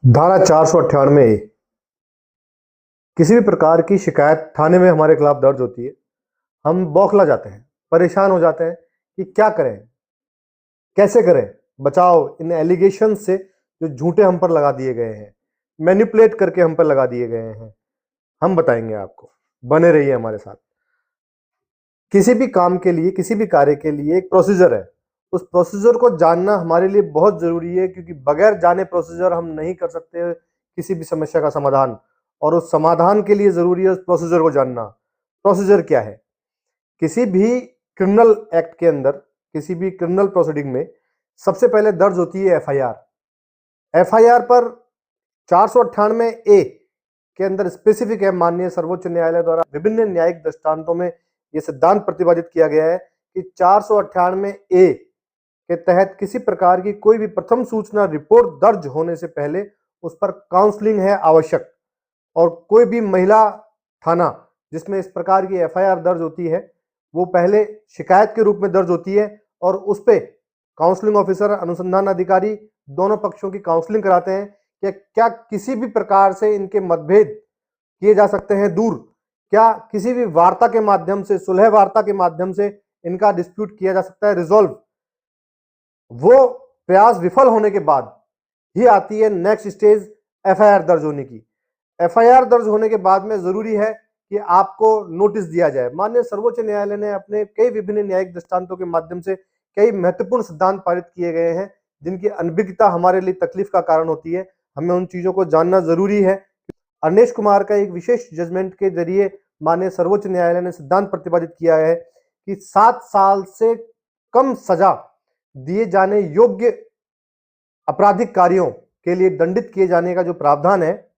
धारा 498 किसी भी प्रकार की शिकायत थाने में हमारे खिलाफ दर्ज होती है, हम बौखला जाते हैं, परेशान हो जाते हैं कि क्या करें, कैसे करें बचाव इन एलिगेशन से जो झूठे हम पर लगा दिए गए हैं, मैनिपुलेट करके हम पर लगा दिए गए हैं। हम बताएंगे आपको, बने रहिए हमारे साथ। किसी भी काम के लिए, किसी भी कार्य के लिए एक प्रोसीजर है। उस प्रोसीजर को जानना हमारे लिए बहुत जरूरी है, क्योंकि बगैर जाने प्रोसीजर हम नहीं कर सकते किसी भी समस्या का समाधान। और उस समाधान के लिए जरूरी है उस प्रोसीजर को जानना। प्रोसीजर क्या है? किसी भी क्रिमिनल एक्ट के अंदर, किसी भी क्रिमिनल प्रोसीडिंग में सबसे पहले दर्ज होती है एफआईआर। एफआईआर पर 498 ए के अंदर स्पेसिफिक है, माननीय सर्वोच्च न्यायालय द्वारा विभिन्न न्यायिक दृष्टांतों में यह सिद्धांत प्रतिपादित किया गया है कि 498 ए के तहत किसी प्रकार की कोई भी प्रथम सूचना रिपोर्ट दर्ज होने से पहले उस पर काउंसलिंग है आवश्यक। और कोई भी महिला थाना जिसमें इस प्रकार की एफआईआर दर्ज होती है, वो पहले शिकायत के रूप में दर्ज होती है और उस पे काउंसलिंग ऑफिसर, अनुसंधान अधिकारी दोनों पक्षों की काउंसलिंग कराते हैं कि क्या किसी भी प्रकार से इनके मतभेद किए जा सकते हैं दूर, क्या किसी भी वार्ता के माध्यम से, सुलह वार्ता के माध्यम से इनका डिस्प्यूट किया जा सकता है रिजॉल्व। वो प्रयास विफल होने के बाद ही आती है नेक्स्ट स्टेज, एफआईआर दर्ज होने की। एफआईआर दर्ज होने के बाद में जरूरी है कि आपको नोटिस दिया जाए। माननीय सर्वोच्च न्यायालय ने अपने कई विभिन्न न्यायिक दृष्टांतों के माध्यम से कई महत्वपूर्ण सिद्धांत पारित किए गए हैं, जिनकी अनभिज्ञता हमारे लिए तकलीफ का कारण होती है। हमें उन चीजों को जानना जरूरी है। अनिश कुमार का एक विशेष जजमेंट के जरिए माननीय सर्वोच्च न्यायालय ने सिद्धांत प्रतिपादित किया है कि 7 साल से कम सजा दिए जाने योग्य आपराधिक कार्यों के लिए दंडित किए जाने का जो प्रावधान है,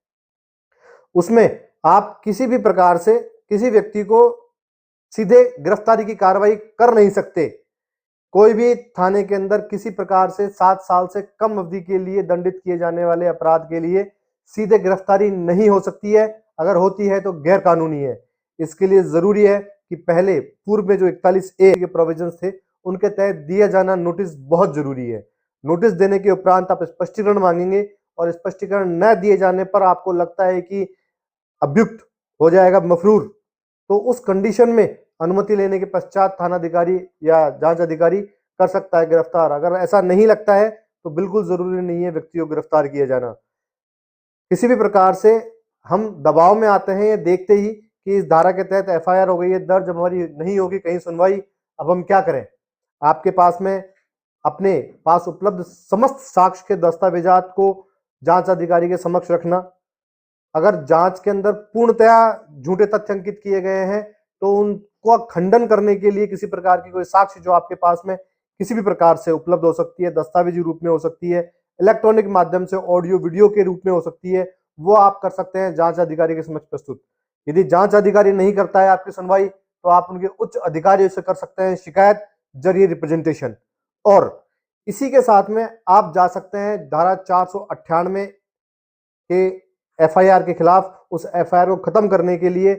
उसमें आप किसी भी प्रकार से किसी व्यक्ति को सीधे गिरफ्तारी की कार्रवाई कर नहीं सकते। कोई भी थाने के अंदर किसी प्रकार से 7 साल से कम अवधि के लिए दंडित किए जाने वाले अपराध के लिए सीधे गिरफ्तारी नहीं हो सकती है। अगर होती है तो गैर कानूनी है। इसके लिए जरूरी है कि पहले पूर्व में जो 41A के प्रोविजंस थे, उनके तहत दिया जाना नोटिस बहुत जरूरी है। नोटिस देने के उपरांत आप स्पष्टीकरण मांगेंगे और स्पष्टीकरण न दिए जाने पर आपको लगता है कि अभियुक्त हो जाएगा मफरूर, तो उस कंडीशन में अनुमति लेने के पश्चात थानाधिकारी या जांच अधिकारी कर सकता है गिरफ्तार। अगर ऐसा नहीं लगता है तो बिल्कुल जरूरी नहीं है व्यक्ति को गिरफ्तार किया जाना। किसी भी प्रकार से हम दबाव में आते हैं ये देखते ही कि इस धारा के तहत एफआईआर हो गई है दर्ज, हमारी नहीं होगी कहीं सुनवाई, अब हम क्या करें? आपके पास में अपने पास उपलब्ध समस्त साक्ष्य के दस्तावेजात को जांच अधिकारी के समक्ष रखना। अगर जांच के अंदर पूर्णतया झूठे तथ्य अंकित किए गए हैं तो उनको खंडन करने के लिए किसी प्रकार की कोई साक्ष्य जो आपके पास में किसी भी प्रकार से उपलब्ध हो सकती है, दस्तावेजी रूप में हो सकती है, इलेक्ट्रॉनिक माध्यम से ऑडियो वीडियो के रूप में हो सकती है, वो आप कर सकते हैं जांच अधिकारी के समक्ष प्रस्तुत। यदि जांच अधिकारी नहीं करता है आपकी सुनवाई तो आप उनके उच्च अधिकारियों से कर सकते हैं शिकायत जरिए रिप्रेजेंटेशन। और इसी के साथ में आप जा सकते हैं धारा 498 के एफआईआर के खिलाफ, उस एफआईआर को खत्म करने के लिए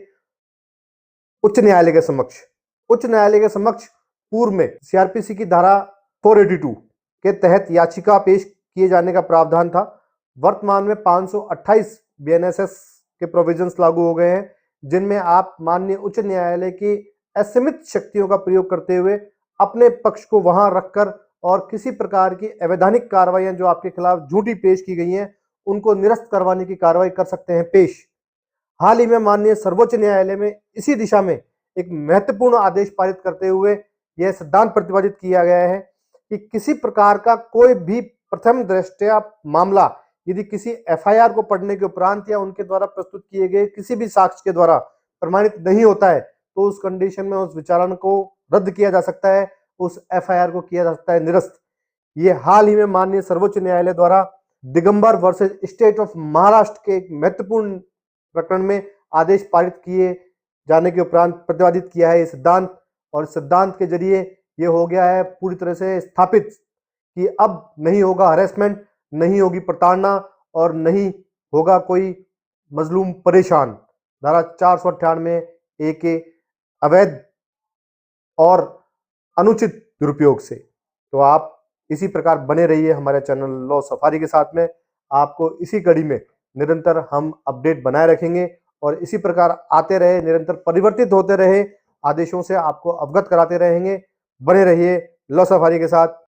उच्च न्यायालय के समक्ष, उच्च न्यायालय के समक्ष पूर्व में सीआरपीसी की धारा 482 के तहत याचिका पेश किए जाने का प्रावधान था। वर्तमान में 528 बीएनएसएस के प्रोविजंस लागू हो गए हैं, जिनमें आप माननीय उच्च न्यायालय की असीमित शक्तियों का प्रयोग करते हुए अपने पक्ष को वहां रखकर और किसी प्रकार की अवैधानिक कार्रवाइयां जो आपके खिलाफ झूठी पेश की गई हैं, उनको निरस्त करवाने की कार्रवाई कर सकते हैं पेश। हाल ही में माननीय सर्वोच्च न्यायालय में इसी दिशा में एक महत्वपूर्ण आदेश पारित करते हुए यह सिद्धांत प्रतिपादित किया गया है कि किसी प्रकार का कोई भी प्रथम दृष्टया मामला यदि किसी एफआईआर को पढ़ने के उपरांत या उनके द्वारा प्रस्तुत किए गए किसी भी साक्ष्य के द्वारा प्रमाणित नहीं होता है, तो उस कंडीशन में उस विचारण को रद्द किया जा सकता है, उस एफआईआर को किया जा सकता है निरस्त। ये हाल ही में माननीय सर्वोच्च न्यायालय द्वारा Digambar versus state of Maharashtra के एक महत्वपूर्ण प्रकरण में आदेश पारित किए जाने के उपरांत प्रतिपादित किया है ये सिद्धांत। और सिद्धांत के जरिए ये हो गया है पूरी तरह से स्थापित कि अब नहीं होगा हरेसमेंट, नहीं होगी प्रताड़ना और नहीं होगा कोई मजलूम परेशान धारा 498 ए के अवैध और अनुचित दुरुपयोग से। तो आप इसी प्रकार बने रहिए हमारे चैनल लॉ सफारी के साथ में। आपको इसी कड़ी में निरंतर हम अपडेट बनाए रखेंगे और इसी प्रकार आते रहे, निरंतर परिवर्तित होते रहे आदेशों से आपको अवगत कराते रहेंगे। बने रहिए लॉ सफारी के साथ।